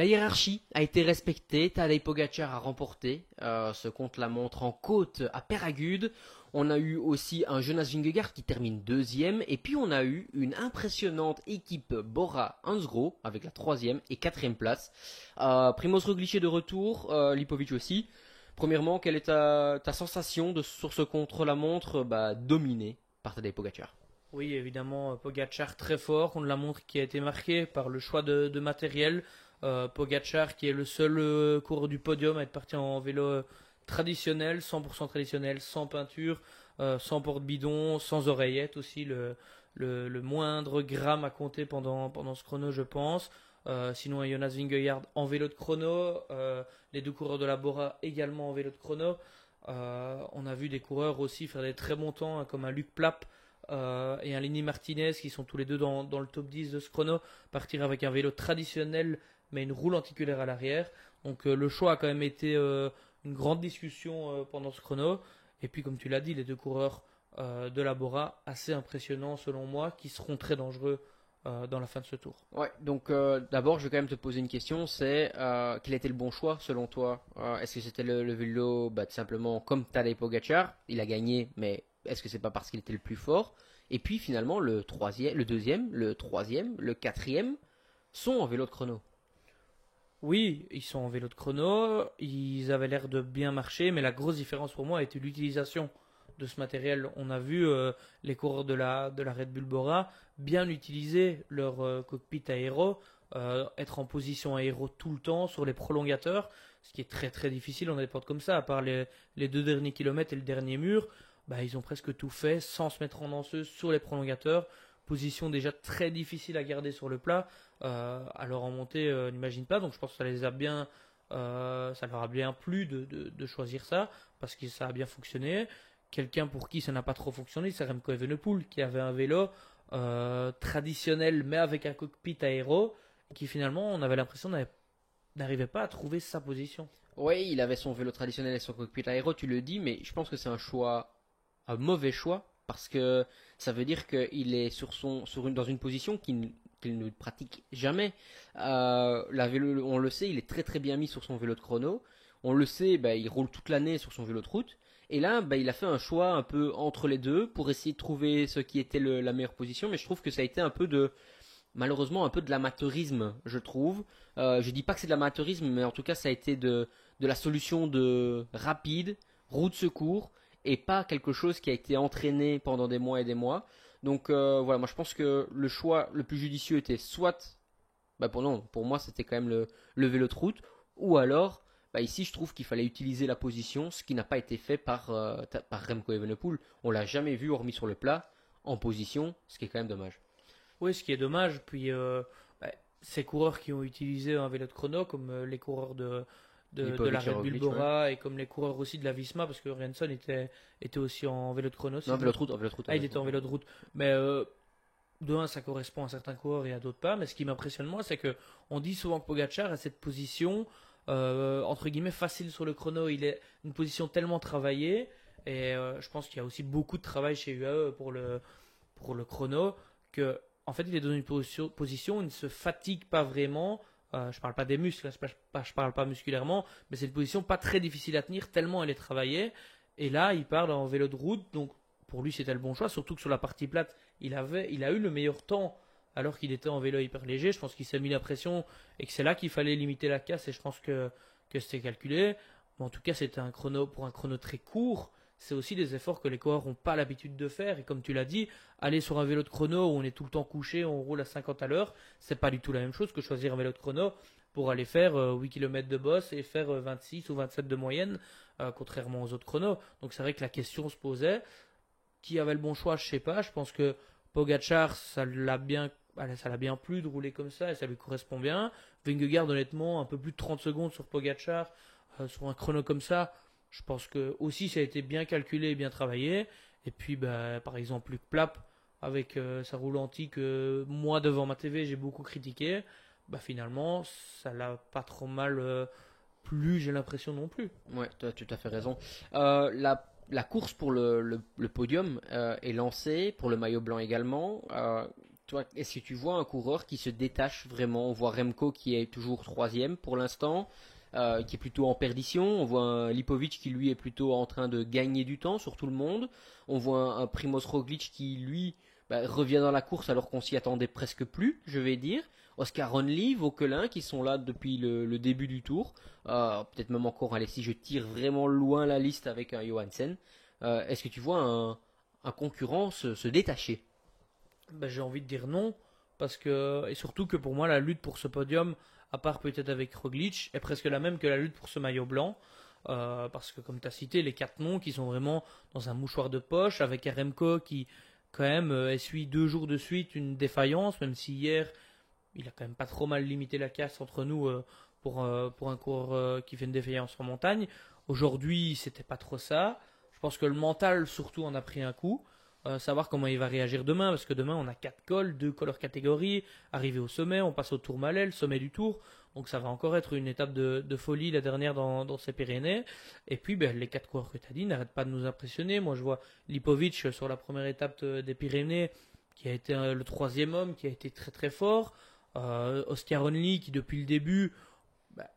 La hiérarchie a été respectée. Tadej Pogacar a remporté ce contre-la-montre en côte à Peyragudes. On a eu aussi un Jonas Vingegaard qui termine deuxième. Et puis on a eu une impressionnante équipe Bora-Hansgrohe avec la troisième et quatrième place. Primoz Roglic est de retour, Lipovic aussi. Premièrement, quelle est ta sensation sur ce contre-la-montre dominé par Tadej Pogacar? Oui, évidemment, Pogacar très fort. On l'a montre qui a été marqué par le choix de matériel. Pogacar qui est le seul coureur du podium à être parti en vélo traditionnel, 100% traditionnel, sans peinture, sans porte-bidon, sans oreillette aussi, le moindre gramme à compter pendant ce chrono, je pense. Sinon, Jonas Vingegaard en vélo de chrono, les deux coureurs de la Bora également en vélo de chrono. On a vu des coureurs aussi faire des très bons temps, hein, comme un Luc Plapp et un Lenny Martinez qui sont tous les deux dans le top 10 de ce chrono, partir avec un vélo traditionnel mais une roue lenticulaire à l'arrière. Donc le choix a quand même été une grande discussion pendant ce chrono. Et puis comme tu l'as dit, les deux coureurs de la Bora, assez impressionnants selon moi, qui seront très dangereux dans la fin de ce tour. Ouais, donc d'abord, je vais quand même te poser une question, c'est quel était le bon choix selon toi? Est-ce que c'était le vélo tout simplement comme Tadej Pogacar, il a gagné, mais est-ce que c'est pas parce qu'il était le plus fort? Et puis finalement, le troisième, le deuxième, le troisième, le quatrième sont en vélo de chrono. Oui, ils sont en vélo de chrono, ils avaient l'air de bien marcher, mais la grosse différence pour moi a été l'utilisation de ce matériel. On a vu les coureurs de la Red Bull Bora bien utiliser leur cockpit aéro, être en position aéro tout le temps sur les prolongateurs, ce qui est très très difficile en porte comme ça, à part les deux derniers kilomètres et le dernier mur. Ils ont presque tout fait sans se mettre en danseuse sur les prolongateurs. Position déjà très difficile à garder sur le plat. Alors en montée, n'imagine pas. Donc je pense que ça leur a bien plu de choisir ça parce que ça a bien fonctionné. Quelqu'un pour qui ça n'a pas trop fonctionné, c'est Remco Evenepoel qui avait un vélo traditionnel mais avec un cockpit aéro qui finalement on avait l'impression n'arrivait pas à trouver sa position. Oui, il avait son vélo traditionnel et son cockpit aéro, tu le dis, mais je pense que c'est un mauvais choix, parce que ça veut dire qu'il est dans une position qu'il ne pratique jamais. On le sait, il est très très bien mis sur son vélo de chrono. On le sait, il roule toute l'année sur son vélo de route. Et là, il a fait un choix un peu entre les deux pour essayer de trouver ce qui était la meilleure position. Mais je trouve que ça a été malheureusement, un peu de l'amateurisme, je trouve. Je dis pas que c'est de l'amateurisme, mais en tout cas, ça a été de la solution de rapide, roue de secours, et pas quelque chose qui a été entraîné pendant des mois et des mois. Donc voilà, moi je pense que le choix le plus judicieux était soit, non, pour moi c'était quand même le vélo de route, ou alors, ici je trouve qu'il fallait utiliser la position, ce qui n'a pas été fait par Remco Evenepoel. On l'a jamais vu, hormis sur le plat, en position, ce qui est quand même dommage. Oui, ce qui est dommage. Puis ces coureurs qui ont utilisé un vélo de chrono, comme les coureurs de la Lipovic et Red Bull Roglic, ouais. Bora et comme les coureurs aussi de la Visma, parce que Renson était aussi en vélo de chrono. Non, vélo de route, en vélo de route, Ah, il était en vélo de route. Mais de un, ça correspond à certains coureurs et à d'autres pas. Mais ce qui m'impressionne moi, c'est que on dit souvent que Pogacar a cette position entre guillemets facile sur le chrono. Il est une position tellement travaillée. Et je pense qu'il y a aussi beaucoup de travail chez UAE pour le chrono que en fait il est dans une position où il ne se fatigue pas vraiment. Je parle pas des muscles, hein, je parle pas musculairement, mais c'est une position pas très difficile à tenir tellement elle est travaillée. Et là, il part en vélo de route, donc pour lui c'était le bon choix, surtout que sur la partie plate, il a eu le meilleur temps alors qu'il était en vélo hyper léger. Je pense qu'il s'est mis la pression et que c'est là qu'il fallait limiter la casse et je pense que c'était calculé. Mais en tout cas, c'était un chrono pour un chrono très court. C'est aussi des efforts que les coureurs n'ont pas l'habitude de faire. Et comme tu l'as dit, aller sur un vélo de chrono où on est tout le temps couché, on roule à 50 à l'heure, c'est pas du tout la même chose que choisir un vélo de chrono pour aller faire 8 km de bosse et faire 26 ou 27 de moyenne, contrairement aux autres chronos. Donc c'est vrai que la question se posait. Qui avait le bon choix, je sais pas. Je pense que Pogacar, ça l'a bien plu de rouler comme ça et ça lui correspond bien. Vingegaard, honnêtement, un peu plus de 30 secondes sur Pogacar, sur un chrono comme ça, je pense que aussi ça a été bien calculé et bien travaillé. Et puis, par exemple, Luc Plapp, avec sa roue lentille que moi, devant ma TV, j'ai beaucoup critiqué, finalement, ça l'a pas trop mal plu, j'ai l'impression non plus. Ouais, tu as tout à fait raison. La course pour le podium est lancée, pour le maillot blanc également. Toi, est-ce que tu vois un coureur qui se détache vraiment? On voit Remco qui est toujours troisième pour l'instant, qui est plutôt en perdition. On voit un Lipovic qui lui est plutôt en train de gagner du temps sur tout le monde. On voit un Primoz Roglic qui lui revient dans la course alors qu'on s'y attendait presque plus, je vais dire. Oscar Onley, Vauquelin qui sont là depuis le début du tour. Peut-être même encore, allez, si je tire vraiment loin la liste avec un Johansen. Est-ce que tu vois un concurrent se détacher? Ben, j'ai envie de dire non, parce que, et surtout que pour moi, la lutte pour ce podium, à part peut-être avec Roglic, est presque la même que la lutte pour ce maillot blanc. Parce que, comme tu as cité, les quatre noms qui sont vraiment dans un mouchoir de poche, avec Remco qui, quand même, essuie 2 jours de suite une défaillance, même si hier, il a quand même pas trop mal limité la casse entre nous pour un coureur qui fait une défaillance en montagne. Aujourd'hui, c'était pas trop ça. Je pense que le mental, surtout, en a pris un coup. Savoir comment il va réagir demain, parce que demain on a 4 cols, 2 cols hors catégorie, arrivé au sommet, on passe au Tourmalet, le sommet du Tour, donc ça va encore être une étape de folie, la dernière dans ces Pyrénées. Et puis les 4 coureurs que tu as dit n'arrêtent pas de nous impressionner. Moi je vois Lipovic sur la première étape des Pyrénées, qui a été le troisième homme, qui a été très très fort. Oscar Onley qui depuis le début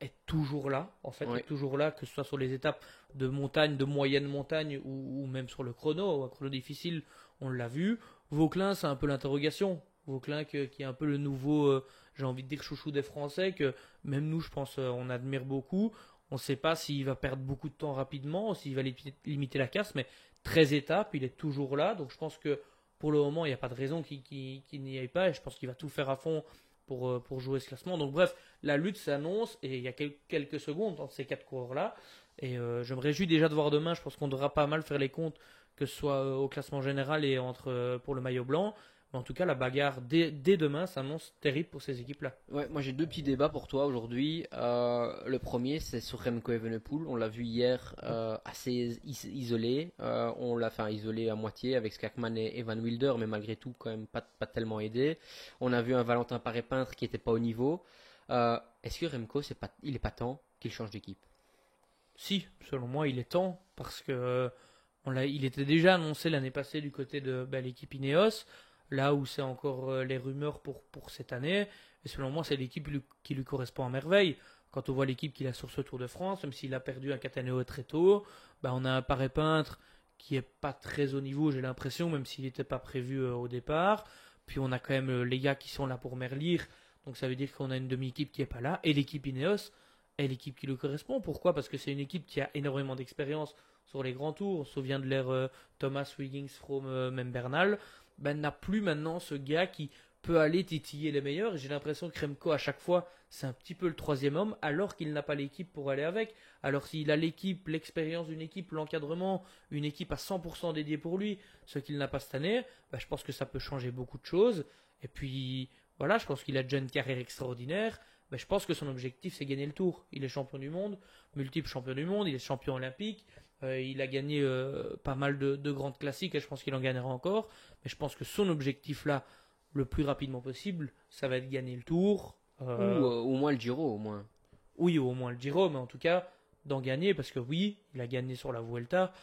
est toujours là, en fait, Oui. est toujours là, que ce soit sur les étapes de montagne, de moyenne montagne ou même sur le chrono, un chrono difficile, on l'a vu. Vauquelin, c'est un peu l'interrogation. Vauquelin qui est un peu le nouveau, j'ai envie de dire, chouchou des Français, que même nous, je pense, on admire beaucoup. On ne sait pas s'il va perdre beaucoup de temps rapidement, s'il va limiter la casse, mais 13 étapes, il est toujours là. Donc je pense que pour le moment, il n'y a pas de raison qu'il n'y aille pas. Et je pense qu'il va tout faire à fond pour jouer ce classement. Donc bref, la lutte s'annonce et il y a quelques secondes entre ces 4 coureurs-là. Et je me réjouis déjà de voir demain. Je pense qu'on devra pas mal faire les comptes, que ce soit au classement général et pour le maillot blanc. Mais en tout cas, la bagarre dès demain s'annonce terrible pour ces équipes-là. Ouais, moi j'ai deux petits débats pour toi aujourd'hui. Le premier, c'est sur Remco Evenepoel. On l'a vu hier assez isolé. On l'a fait isolé à moitié avec Skakman et Evan Wilder, mais malgré tout, quand même pas tellement aidé. On a vu un Valentin Paré-Peintre qui n'était pas au niveau. Est-ce que Remco, il est pas temps qu'il change d'équipe? Si, selon moi, il est temps parce que il était déjà annoncé l'année passée du côté de l'équipe Ineos, là où c'est encore les rumeurs pour cette année. Et selon moi, c'est l'équipe qui lui correspond à merveille. Quand on voit l'équipe qu'il a sur ce Tour de France, même s'il a perdu un Cataneo très tôt, on a un Paré-Peintre qui est pas très haut niveau, j'ai l'impression, même s'il n'était pas prévu au départ. Puis on a quand même les gars qui sont là pour Merlir, donc ça veut dire qu'on a une demi-équipe qui est pas là. Et l'équipe Ineos est l'équipe qui lui correspond. Pourquoi? Parce que c'est une équipe qui a énormément d'expérience sur les grands tours. On se souvient de l'ère Thomas, Wiggins, Froome, même Bernal. N'a plus maintenant ce gars qui peut aller titiller les meilleurs. Et j'ai l'impression que Remco, à chaque fois, c'est un petit peu le troisième homme, alors qu'il n'a pas l'équipe pour aller avec. Alors s'il a l'équipe, l'expérience d'une équipe, l'encadrement, une équipe à 100% dédiée pour lui, ce qu'il n'a pas cette année, je pense que ça peut changer beaucoup de choses. Et puis, voilà, je pense qu'il a déjà une carrière extraordinaire. Je pense que son objectif, c'est gagner le Tour. Il est champion du monde, multiple champion du monde, il est champion olympique. Il a gagné pas mal de grandes classiques et je pense qu'il en gagnera encore. Mais je pense que son objectif là, le plus rapidement possible, ça va être gagner le Tour. Ou au moins le Giro, au moins. Oui, au moins le Giro, mais en tout cas, d'en gagner, parce que oui, il a gagné sur la Vuelta,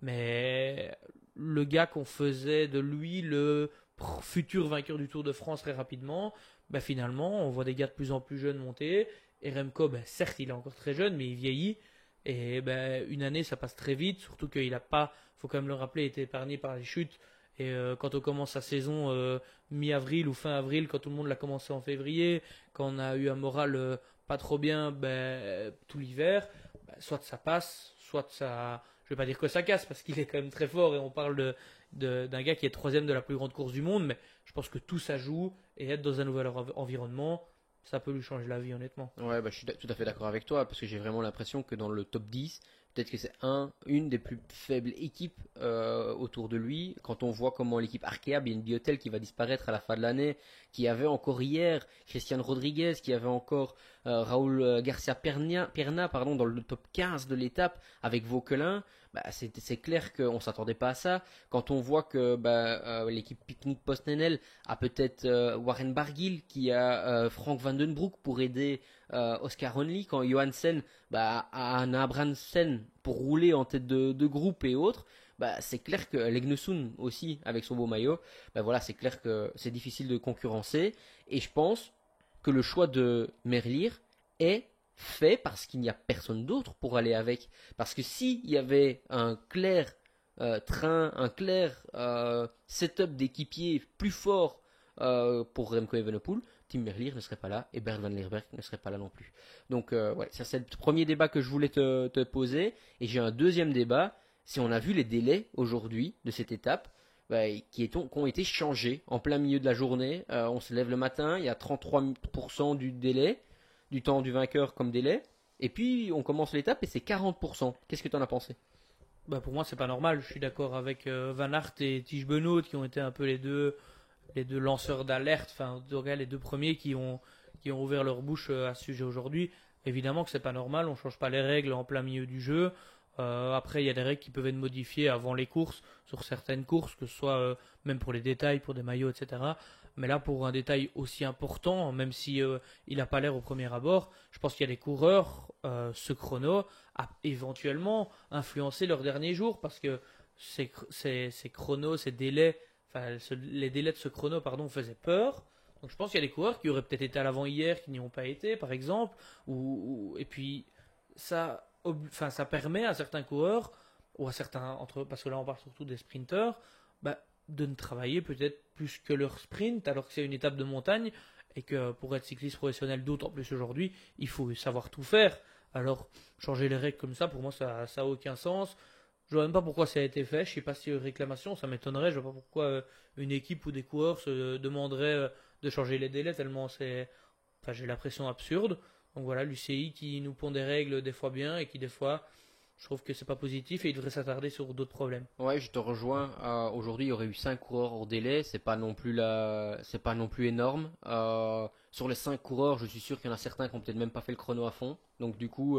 mais le gars qu'on faisait de lui le futur vainqueur du Tour de France très rapidement, finalement, on voit des gars de plus en plus jeunes monter. Et Remco, certes, il est encore très jeune, mais il vieillit. Et une année, ça passe très vite, surtout qu'il n'a pas, faut quand même le rappeler, été épargné par les chutes. Et quand on commence sa saison mi-avril ou fin avril, quand tout le monde l'a commencé en février, quand on a eu un moral pas trop bien tout l'hiver, soit ça passe, soit ça. Je vais pas dire que ça casse parce qu'il est quand même très fort et on parle d'un gars qui est troisième de la plus grande course du monde, mais je pense que tout ça joue et être dans un nouvel environnement, ça peut lui changer la vie honnêtement. Ouais, je suis tout à fait d'accord avec toi parce que j'ai vraiment l'impression que dans le top 10, peut-être que c'est une des plus faibles équipes autour de lui. Quand on voit comment l'équipe Arkea, BNB Hotel qui va disparaître à la fin de l'année, qui avait encore hier Christian Rodriguez, qui avait encore Raúl Garcia Perna pardon, dans le top 15 de l'étape avec Vauquelin, c'est clair qu'on ne s'attendait pas à ça. Quand on voit que l'équipe Picnic Postnenel a peut-être Warren Barguil, qui a Frank Vandenbroek pour aider Oscar Onley, quand Johansen a un Abramsen pour rouler en tête de groupe et autres, bah, c'est clair que Legnosun aussi, avec son beau maillot, bah voilà, c'est clair que c'est difficile de concurrencer. Et je pense que le choix de Merlier est fait parce qu'il n'y a personne d'autre pour aller avec. Parce que s'il y avait un clair un clair setup d'équipier plus fort pour Remco Evenepoel, Tim Merlier ne serait pas là et Bert Van Leerberg ne serait pas là non plus. Donc ouais, ça c'est le premier débat que je voulais te poser. Et j'ai un deuxième débat. Si on a vu les délais aujourd'hui de cette étape, bah, qui ont été changés en plein milieu de la journée. On se lève le matin, il y a 33% du délai, du temps du vainqueur comme délai. Et puis on commence l'étape et c'est 40%. Qu'est-ce que tu en as pensé? Bah pour moi, c'est pas normal. Je suis d'accord avec Van Aert et Tige Benoît qui ont été un peu les deux lanceurs d'alerte, enfin, en tout cas, les deux premiers qui ont ouvert leur bouche à ce sujet aujourd'hui. Évidemment que c'est pas normal, on change pas les règles en plein milieu du jeu. Après, il y a des règles qui peuvent être modifiées avant les courses, sur certaines courses, que ce soit même pour les détails, pour des maillots, etc. Mais là, pour un détail aussi important, même si il n'a pas l'air au premier abord, je pense qu'il y a des coureurs, ce chrono a éventuellement influencé leur dernier jour, parce que ces chronos, ces délais, enfin, les délais de ce chrono, pardon, faisaient peur. Donc je pense qu'il y a des coureurs qui auraient peut-être été à l'avant hier, qui n'y ont pas été, par exemple. Et puis, ça permet à certains coureurs, ou à certains, parce que là on parle surtout des sprinteurs, bah, de ne travailler peut-être plus que leur sprint, alors que c'est une étape de montagne, et que pour être cycliste professionnel, d'autant plus aujourd'hui, il faut savoir tout faire. Alors, changer les règles comme ça, pour moi, ça n'a aucun sens. Je ne vois même pas pourquoi ça a été fait. Je ne sais pas si réclamation, ça m'étonnerait. Je ne vois pas pourquoi une équipe ou des coureurs se demanderaient de changer les délais, tellement c'est. Enfin, j'ai l'impression absurde. Donc voilà, l'UCI qui nous pond des règles des fois bien et qui des fois, je trouve que c'est pas positif et il devrait s'attarder sur d'autres problèmes. Ouais, je te rejoins. Aujourd'hui, il y aurait eu 5 coureurs hors délai. C'est pas non plus énorme. Sur les 5 coureurs, je suis sûr qu'il y en a certains qui ont peut-être même pas fait le chrono à fond. Donc du coup,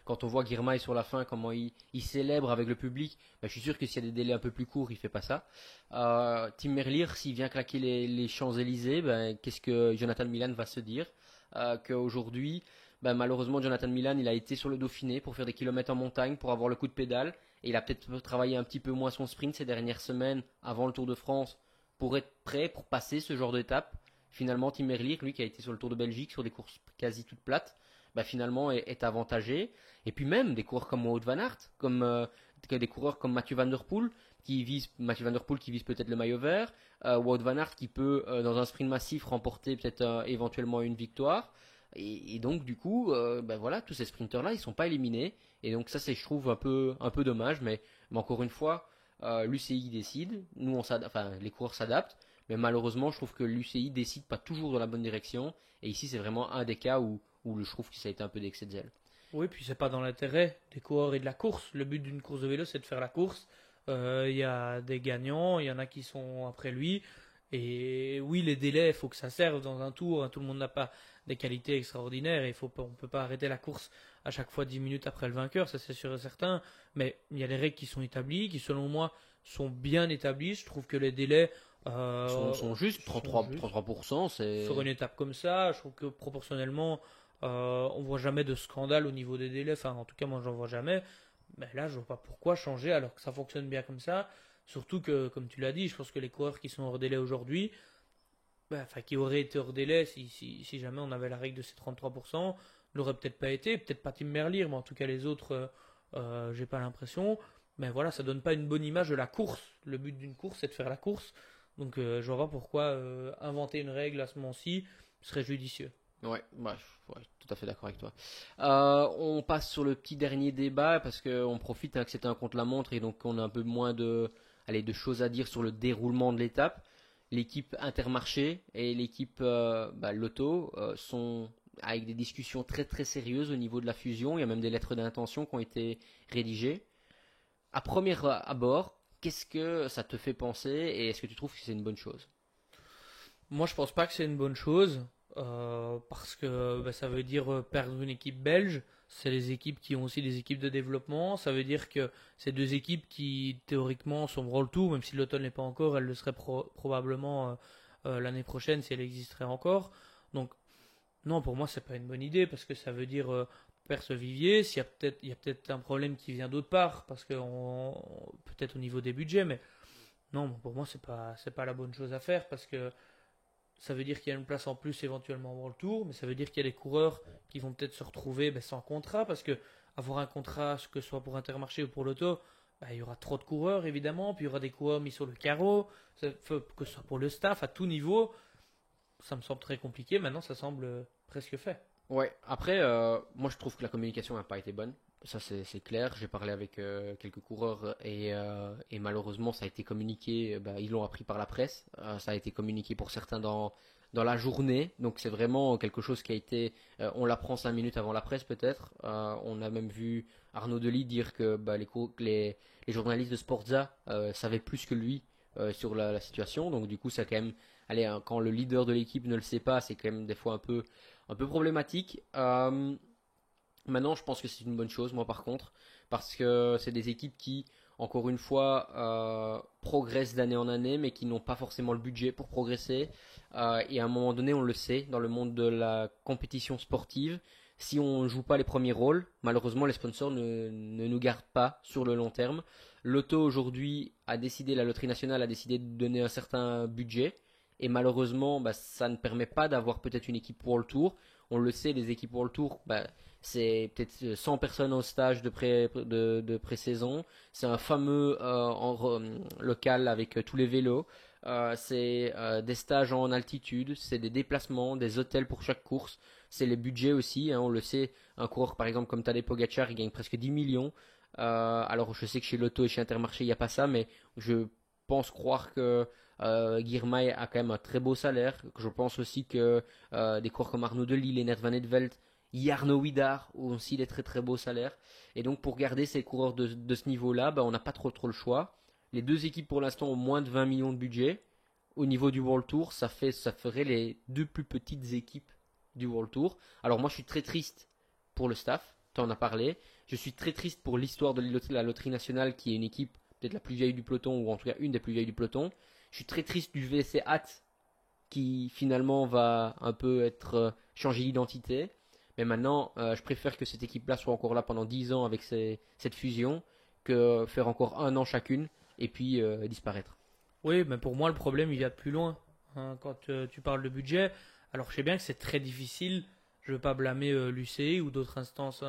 quand on voit Girmay sur la fin, comment il célèbre avec le public, bah, je suis sûr que s'il y a des délais un peu plus courts, il fait pas ça. Tim Merlier, s'il vient claquer les Champs-Élysées, ben, qu'est-ce que Jonathan Milan va se dire? Qu'aujourd'hui, ben, malheureusement, Jonathan Milan, il a été sur le Dauphiné pour faire des kilomètres en montagne, pour avoir le coup de pédale. Et il a peut-être travaillé un petit peu moins son sprint ces dernières semaines avant le Tour de France pour être prêt pour passer ce genre d'étape. Finalement, Tim Merlier, lui qui a été sur le Tour de Belgique sur des courses quasi toutes plates, bah, finalement est avantagé. Et puis même des coureurs comme Wout van Aert, des coureurs comme Mathieu Van Der Poel qui vise peut-être le maillot vert, Wout van Aert qui peut dans un sprint massif remporter peut-être éventuellement une victoire. Et donc du coup, ben voilà, tous ces sprinteurs là, ils sont pas éliminés. Et donc ça, c'est je trouve un peu dommage, mais encore une fois, l'UCI décide, enfin les coureurs s'adaptent, mais malheureusement, je trouve que l'UCI décide pas toujours dans la bonne direction. Et ici, c'est vraiment un des cas où je trouve que ça a été un peu d'excès de zèle. Oui, puis c'est pas dans l'intérêt des coureurs et de la course. Le but d'une course de vélo, c'est de faire la course. Il y a des gagnants, il y en a qui sont après lui. Et oui, les délais, il faut que ça serve dans un tour, hein. Tout le monde n'a pas des qualités extraordinaires. Et on ne peut pas arrêter la course à chaque fois 10 minutes après le vainqueur, ça c'est sûr et certain. Mais il y a des règles qui sont établies, qui selon moi sont bien établies. Je trouve que les délais Sont juste, sont 33%, c'est. sur une étape comme ça. Je trouve que proportionnellement, on voit jamais de scandale au niveau des délais. Enfin, en tout cas, moi, j'en vois jamais. Mais là, je vois pas pourquoi changer alors que ça fonctionne bien comme ça. Surtout que, comme tu l'as dit, je pense que les coureurs qui sont hors délai aujourd'hui, enfin, qui auraient été hors délai si jamais on avait la règle de ces 33%, l'auraient peut-être pas été. Peut-être pas Tim Merlier, mais en tout cas, les autres, j'ai pas l'impression. Mais voilà, ça donne pas une bonne image de la course. Le but d'une course, c'est de faire la course. Donc, je vois pas pourquoi inventer une règle à ce moment-ci serait judicieux. Ouais, bah, ouais, tout à fait d'accord avec toi. On passe sur le petit dernier débat parce qu'on profite hein, que c'était un contre-la-montre et donc on a un peu moins de choses à dire sur le déroulement de l'étape. L'équipe Intermarché et l'équipe Lotto sont avec des discussions très très sérieuses au niveau de la fusion. Il y a même des lettres d'intention qui ont été rédigées. À premier abord, qu'est-ce que ça te fait penser et est-ce que tu trouves que c'est une bonne chose? Moi, je pense pas que c'est une bonne chose. Parce que ça veut dire perdre une équipe belge. C'est les équipes qui ont aussi des équipes de développement. Ça veut dire que ces deux équipes qui théoriquement sont le tout, même si l'automne n'est pas encore, elles le seraient probablement l'année prochaine si elle existerait encore. Donc Non, pour moi, c'est pas une bonne idée parce que ça veut dire perdre ce vivier. Il y a peut-être un problème qui vient d'autre part parce que peut-être au niveau des budgets, mais non, pour moi, c'est pas la bonne chose à faire parce que ça veut dire qu'il y a une place en plus éventuellement au World Tour, mais ça veut dire qu'il y a des coureurs qui vont peut-être se retrouver sans contrat parce que avoir un contrat, que ce soit pour Intermarché ou pour l'auto, il y aura trop de coureurs évidemment, puis il y aura des coureurs mis sur le carreau, que ce soit pour le staff à tout niveau. Ça me semble très compliqué. Maintenant, ça semble presque fait. Ouais, après, moi je trouve que la communication n'a pas été bonne. Ça, c'est clair. J'ai parlé avec quelques coureurs et malheureusement, ça a été communiqué. Ils l'ont appris par la presse. Ça a été communiqué pour certains dans la journée. Donc, c'est vraiment quelque chose qui a été. On l'apprend 5 minutes avant la presse, peut-être. On a même vu Arnaud Delis dire que les journalistes de Sportza savaient plus que lui sur la situation. Donc, du coup, ça quand même. Allez, hein, quand le leader de l'équipe ne le sait pas, c'est quand même des fois un peu problématique. Maintenant, je pense que c'est une bonne chose, moi par contre, parce que c'est des équipes qui, encore une fois, progressent d'année en année, mais qui n'ont pas forcément le budget pour progresser. Et à un moment donné, on le sait, dans le monde de la compétition sportive, si on ne joue pas les premiers rôles, malheureusement, les sponsors ne nous gardent pas sur le long terme. L'auto aujourd'hui la loterie nationale a décidé de donner un certain budget. Et malheureusement, ça ne permet pas d'avoir peut-être une équipe World Tour. On le sait, les équipes World Tour, c'est peut-être 100 personnes au stage de pré-saison. C'est un fameux local avec tous les vélos. C'est des stages en altitude, c'est des déplacements, des hôtels pour chaque course. C'est les budgets aussi, hein, on le sait. Un coureur par exemple comme Tadej Pogacar, il gagne presque 10 millions. Alors je sais que chez Lotto et chez Intermarché, il n'y a pas ça, mais je pense croire que Girmay a quand même un très beau salaire. Je pense aussi que des coureurs comme Arnaud Delis, Lennart Van Etvelt, Jarno Widar ont aussi des très très beaux salaires. Et donc pour garder ces coureurs de ce niveau-là, on n'a pas trop le choix. Les deux équipes pour l'instant ont moins de 20 millions de budget. Au niveau du World Tour, ça ferait les deux plus petites équipes du World Tour. Alors moi je suis très triste pour le staff, tu en as parlé. Je suis très triste pour l'histoire de la loterie nationale qui est une équipe peut-être la plus vieille du peloton ou en tout cas une des plus vieilles du peloton. Je suis très triste du VSC Hatt qui finalement va un peu être changer d'identité. Mais maintenant, je préfère que cette équipe-là soit encore là pendant 10 ans avec cette fusion que faire encore un an chacune et puis disparaître. Oui, mais pour moi, le problème, il vient de plus loin. Hein, quand tu parles de budget, alors je sais bien que c'est très difficile. Je ne veux pas blâmer l'UCI ou d'autres instances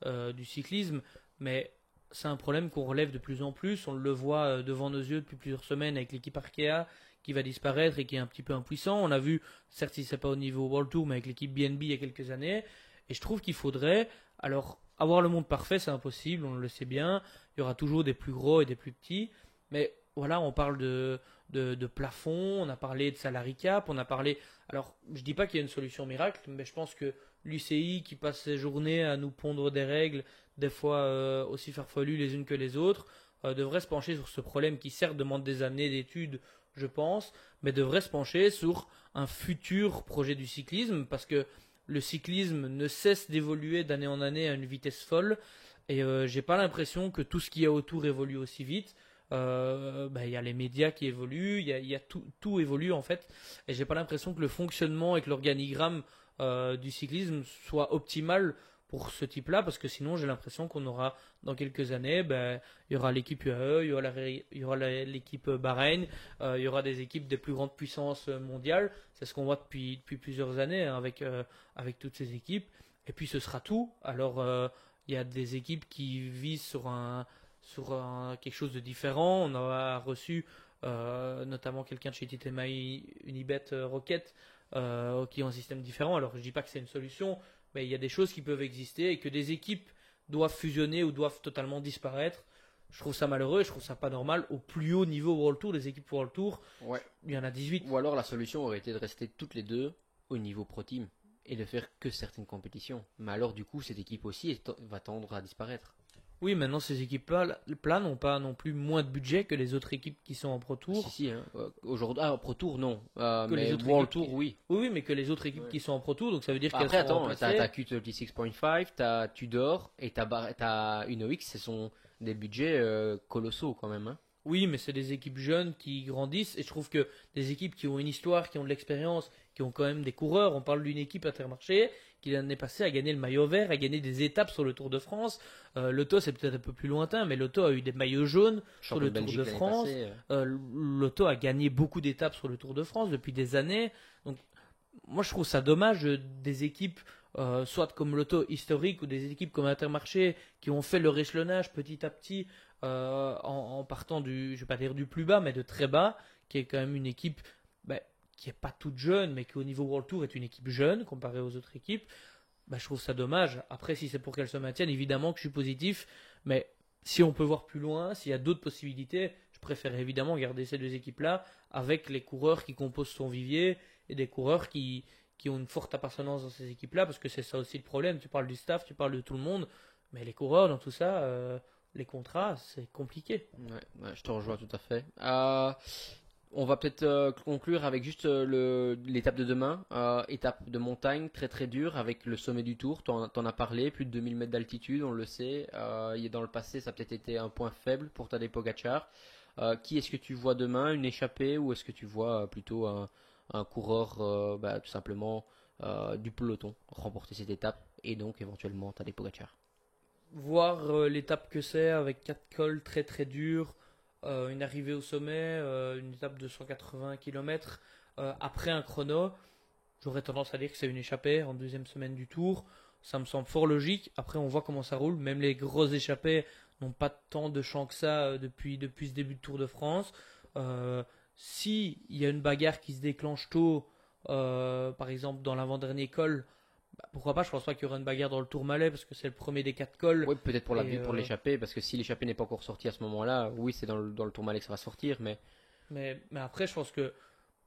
du cyclisme, mais c'est un problème qu'on relève de plus en plus. On le voit devant nos yeux depuis plusieurs semaines avec l'équipe Arkea qui va disparaître et qui est un petit peu impuissant. On a vu, certes, si c'est pas au niveau World Tour, mais avec l'équipe BNB il y a quelques années. Et je trouve qu'il faudrait, alors, avoir le monde parfait, c'est impossible, on le sait bien. Il y aura toujours des plus gros et des plus petits. Mais voilà, on parle de plafond, on a parlé de salary cap, on a parlé. Alors, je dis pas qu'il y a une solution miracle, mais je pense que l'UCI qui passe ses journées à nous pondre des règles, des fois aussi farfelues les unes que les autres, devrait se pencher sur ce problème qui certes demande des années d'études, je pense, mais devrait se pencher sur un futur projet du cyclisme, parce que le cyclisme ne cesse d'évoluer d'année en année à une vitesse folle, et j'ai pas l'impression que tout ce qu'il y a autour évolue aussi vite. Il y a les médias qui évoluent, il y a tout évolue en fait, et j'ai pas l'impression que le fonctionnement et que l'organigramme du cyclisme soit optimal pour ce type-là, parce que sinon j'ai l'impression qu'on aura dans quelques années, il y aura l'équipe UAE, il y aura l'équipe Bahreïn, il y aura des équipes des plus grandes puissances mondiales. C'est ce qu'on voit depuis plusieurs années hein, avec toutes ces équipes. Et puis ce sera tout. Alors il y a des équipes qui visent quelque chose de différent. On a reçu notamment quelqu'un de chez TTMI Unibet Rocket qui ont un système différent. Alors je dis pas que c'est une solution, mais il y a des choses qui peuvent exister et que des équipes doivent fusionner ou doivent totalement disparaître. Je trouve ça malheureux et je trouve ça pas normal. Au plus haut niveau World Tour, les équipes World Tour, Ouais. il y en a 18. Ou alors la solution aurait été de rester toutes les deux au niveau Pro Team et de faire que certaines compétitions. Mais alors du coup, cette équipe aussi va tendre à disparaître. Oui, maintenant ces équipes-là n'ont pas non plus moins de budget que les autres équipes qui sont en Pro Tour. Si, hein. Aujourd'hui, Pro Tour non, Que mais les autres World équipes Tour oui. Oui, mais que les autres équipes Ouais. qui sont en Pro Tour, donc ça veut dire qu'elles Après, seront attends, remplacées. t'as Q36.5, t'as Tudor et t'as Uno X, ce sont des budgets colossaux quand même. Hein. Oui, mais c'est des équipes jeunes qui grandissent et je trouve que des équipes qui ont une histoire, qui ont de l'expérience, qui ont quand même des coureurs. On parle d'une équipe Intermarché qui l'année passée a gagné le maillot vert, a gagné des étapes sur le Tour de France. L'Auto, c'est peut-être un peu plus lointain, mais l'Auto a eu des maillots jaunes sur Champion le de Tour Belgique de l'année France. passée. L'Auto a gagné beaucoup d'étapes sur le Tour de France depuis des années. Donc, moi, je trouve ça dommage des équipes, soit comme l'Auto historique ou des équipes comme Intermarché qui ont fait leur échelonnage petit à petit en partant je vais pas dire du plus bas, mais de très bas, qui est quand même une équipe bah, qui est pas toute jeune, mais qui au niveau World Tour est une équipe jeune comparée aux autres équipes. Bah, je trouve ça dommage. Après, si c'est pour qu'elle se maintienne, évidemment que je suis positif, mais si on peut voir plus loin, s'il y a d'autres possibilités, je préfère évidemment garder ces deux équipes-là avec les coureurs qui composent son vivier et des coureurs qui ont une forte appartenance dans ces équipes-là, parce que c'est ça aussi le problème. Tu parles du staff, tu parles de tout le monde, mais les coureurs dans tout ça, les contrats, c'est compliqué. Ouais, je te rejoins tout à fait. On va peut-être conclure avec juste l'étape de demain. Étape de montagne très très dure avec le sommet du Tour. T'en as parlé, plus de 2000 mètres d'altitude, on le sait. Dans le passé, ça a peut-être été un point faible pour Tadej Pogacar. Qui est-ce que tu vois demain? Une échappée ou est-ce que tu vois plutôt un coureur tout simplement du peloton remporter cette étape et donc éventuellement Tadej Pogacar? Voir l'étape que c'est avec 4 cols très très durs, une arrivée au sommet, une étape de 180 km après un chrono, j'aurais tendance à dire que c'est une échappée en deuxième semaine du Tour. Ça me semble fort logique. Après, on voit comment ça roule. Même les grosses échappées n'ont pas tant de champ que ça depuis ce début de Tour de France. Si il y a une bagarre qui se déclenche tôt, par exemple dans l'avant-dernier col, bah, pourquoi pas? Je pense pas qu'il y aura une bagarre dans le Tourmalet parce que c'est le premier des 4 cols. Oui, peut-être Et, pour l'échappée, parce que si l'échappée n'est pas encore sortie à ce moment-là, oui, c'est dans le Tourmalet que ça va sortir, mais mais après, je pense que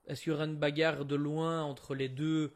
est-ce qu'il y aura une bagarre de loin entre les deux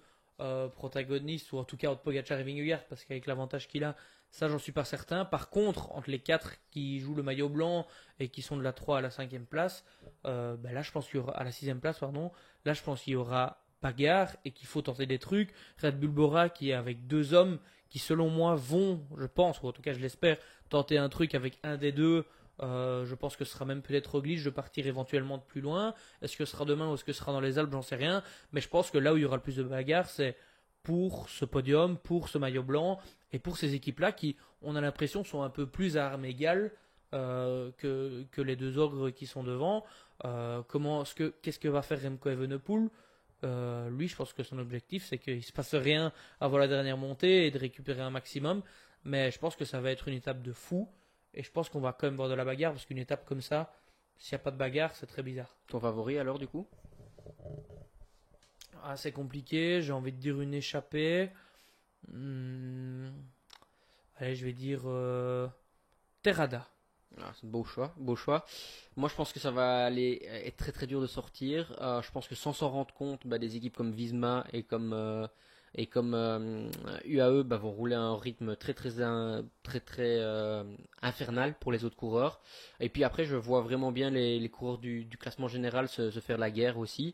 protagonistes, ou en tout cas entre Pogacar et Vingegaard, parce qu'avec l'avantage qu'il a, ça j'en suis pas certain. Par contre, entre les quatre qui jouent le maillot blanc et qui sont de la 3 à la 5e place, là je pense qu'il y aura à la 6e place, pardon, là je pense qu'il y aura bagarre et qu'il faut tenter des trucs. Red Bull Bora qui est avec deux hommes qui selon moi vont, je pense, ou en tout cas je l'espère, tenter un truc avec un des deux. Je pense que ce sera même peut-être Roglic de partir éventuellement de plus loin. Est-ce que ce sera demain ou est-ce que ce sera dans les Alpes, j'en sais rien. Mais je pense que là où il y aura le plus de bagarre, c'est pour ce podium, pour ce maillot blanc et pour ces équipes-là qui, on a l'impression, sont un peu plus à armes égales que les deux ogres qui sont devant. Qu'est-ce que va faire Remco Evenepoel? Lui, je pense que son objectif, c'est qu'il ne se passe rien avant la dernière montée et de récupérer un maximum. Mais je pense que ça va être une étape de fou. Et je pense qu'on va quand même voir de la bagarre parce qu'une étape comme ça, s'il n'y a pas de bagarre, c'est très bizarre. ton favori alors du coup? Ah, c'est compliqué, j'ai envie de dire une échappée. Hmm, Allez, je vais dire Terrada. Ah, c'est un beau choix, beau choix. Moi, je pense que ça va aller être très très dur de sortir. Je pense que sans s'en rendre compte, des équipes comme Visma et comme UAE vont rouler à un rythme très très infernal pour les autres coureurs. Et puis après, je vois vraiment bien les coureurs du classement général se faire la guerre aussi.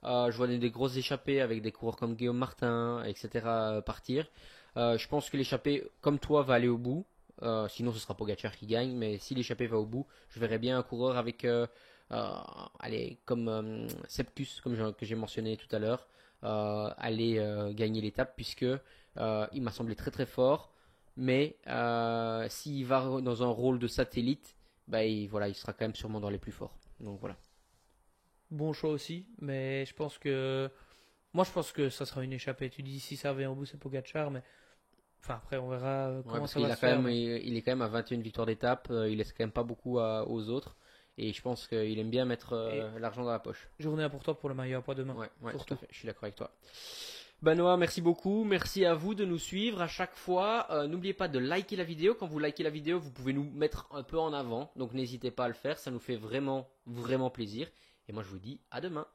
Je vois des grosses échappées avec des coureurs comme Guillaume Martin, etc. Partir. Je pense que l'échappée, comme toi, va aller au bout. Sinon, ce sera Pogacar qui gagne. Mais si l'échappée va au bout, je verrais bien un coureur avec, allez, comme Septus, que j'ai mentionné tout à l'heure, aller gagner l'étape, puisque il m'a semblé très très fort. Mais s'il va dans un rôle de satellite, voilà, il sera quand même sûrement dans les plus forts. Donc voilà. Bon choix aussi, mais je pense que. Moi, je pense que ça sera une échappée. Tu dis si ça vient au bout, c'est Pogacar, mais. Enfin, après, on verra Ouais, comment parce ça qu'il va a se quand faire. même, il est quand même à 21 victoires d'étape. Il laisse quand même pas beaucoup aux autres. Et je pense qu'il aime bien mettre Et l'argent dans la poche. journée importante pour le maillot à poids demain. Ouais, tout à Surtout. fait. Je suis d'accord avec toi. Benoît, merci beaucoup. Merci à vous de nous suivre à chaque fois. N'oubliez pas de liker la vidéo. Quand vous likez la vidéo, vous pouvez nous mettre un peu en avant. Donc n'hésitez pas à le faire. Ça nous fait vraiment, vraiment plaisir. Et moi, je vous dis à demain.